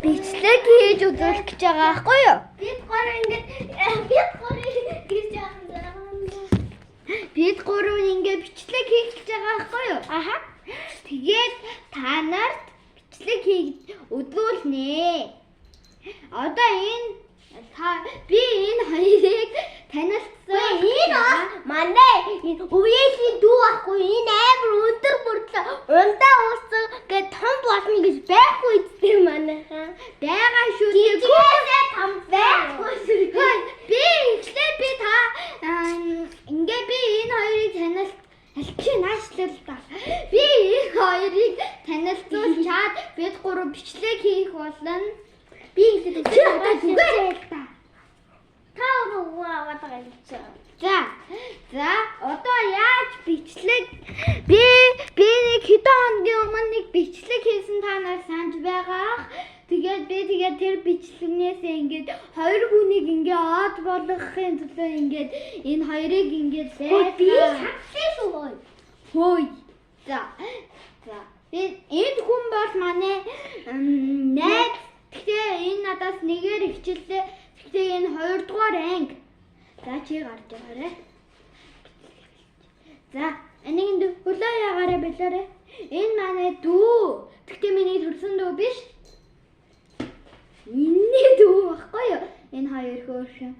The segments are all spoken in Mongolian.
бичлэг хийж үзүүлэх гэж байгаа байхгүй юу? Бид гурав ингэж Бид гурав ингээд бичлэг хийх гэж байгаа байхгүй юу? Аха. Тэгээд та нарт бичлэг хийж үзүүлнэ. Одоо би энэ хоёрыг танилцсан. Манай үеийн дүү ахгүй энэ амар өндөр мөрдлөө ундаа уусан гэж том болно гэж байхгүй үстэй манайхаа. Бага шүү. Жижигээс том байхгүй шүү. Би та ингээ би энэ хоёрыг алчин наашлал та. Би энэ хоёрыг танилцуулчаад бид гурав бичлэг хийх болно. Би хэлээд та. Та аваад байгаа юм чи. За одоо яаж бичлэг би нэг хэдэн хоногийн өмнө нэг бичлэг хийсэн та нар санаж байгаа. Тэгээд тэр бичлэгнээс ингээд хоёр хүнийг ингээд од болгохын төлөө ингээд энэ хоёрыг ингээд Би хатсан хөөе. За. Энэ хүн бол манай найз. Гэхдээ энэ надаас нэгээр хичээлээ. Гэхдээ энэ 2 дугаар анги. За чи гарч байгаарай. За, энийг хөлөө ягаарай билээрэй. Энэ манай дүү. Гэхдээ миний төрсөн дүү биш. Миний дүү баггүй юу? Энэ хоёр хөөрхөн.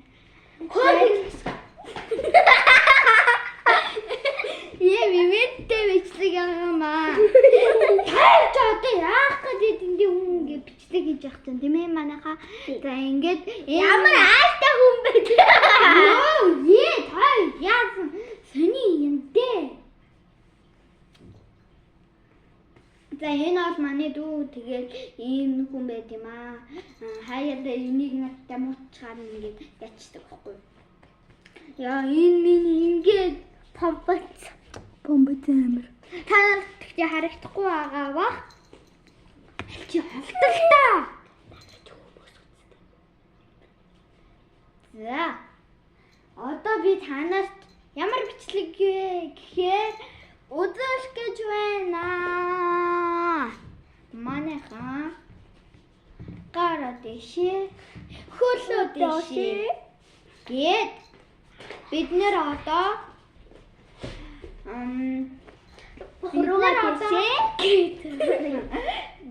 Мимэттэй бичлэг яамаа. Тайлж одоо яах гэдэг энэ хүн ингэ бичлэг хийж явах чинь тийм ээ манайхаа. За ингээд Ямар айтай хүн бэ? Та яасан сони юм дээ. За энэ бол манай дүү тэгээд ийм хүн байт юм аа. Хаяад энийг надтай муучгаар ингээд ячдаг байхгүй. Яа энэ миний ингээд помбоц амир. Та нар тэгтээ харагдахгүй байгаа ба. Чи хавтал та. За. Одоо би танарт ямар бичлэг гэхээр үзүүлэх гэж байна. Манайхаа гараа дэшээ, хөлөө дэшээ. Гээд бид нэр одоо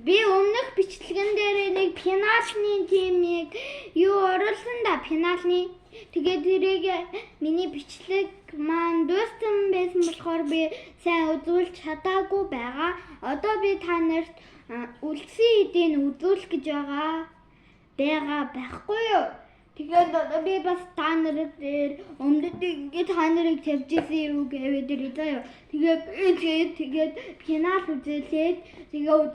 би өмнөх бичлэгэн дээр нэг пеналны тимийг оруулсан да пеналны. Тэгээд тэрийг миний бичлэг маань дуустсан байсан болохоор би сайн үзүүлж чадаагүй байгаа. Одоо би та нарт үлдсэн хэдийг үзүүлэх гэж байгаа байхгүй юу? Тэгээд одоо би бас та нарт өмнөд ингээд та нарыг тавьжсэн юу гэвэ дээр заяа. Тэгээд пенал үзүүлээд тэгээд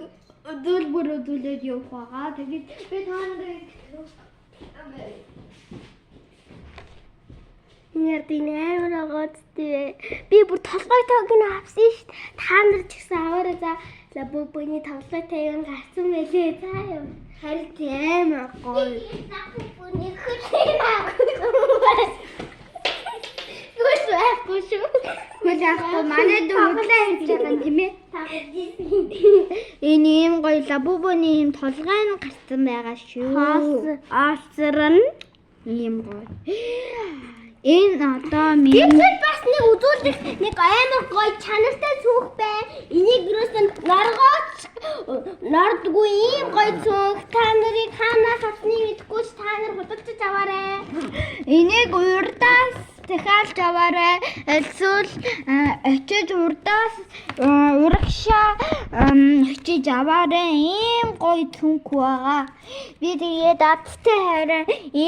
үзүүлээд явах байгаа. Тэгээд би та нарыг Нэрдинээр агадтэй. Би бүр толгой тоог нь авсан шүү дээ. Та нар ч гэсэн аваарай за. Лабубыны тоглой тайван гарсан байлээ. За юу. харин амар гоё. Лабубыны Хөлөхгүй манай дүүдлээ хийж байгаа тийм ээ. Энэ ийм гоё лабубыны ийм толгой нь гарсан байгаа шүү. Аасран ийм гоё. Энэ одоо миний бас нэг үзүүлэх нэг амар гоё чанартай цүнх бай. Энийг юусэн нордгүй ийм гоё цүнх. Та нарыг хаанаас авсныг мэдэхгүй ч та нар худалдаж аваарай. Энийг урдаас захиалж аваарай. Эсвэл очиж урдаас урагшаа очиж аваарай. Ийм гоё цүнх байгаа. Би тэгээд адтай харин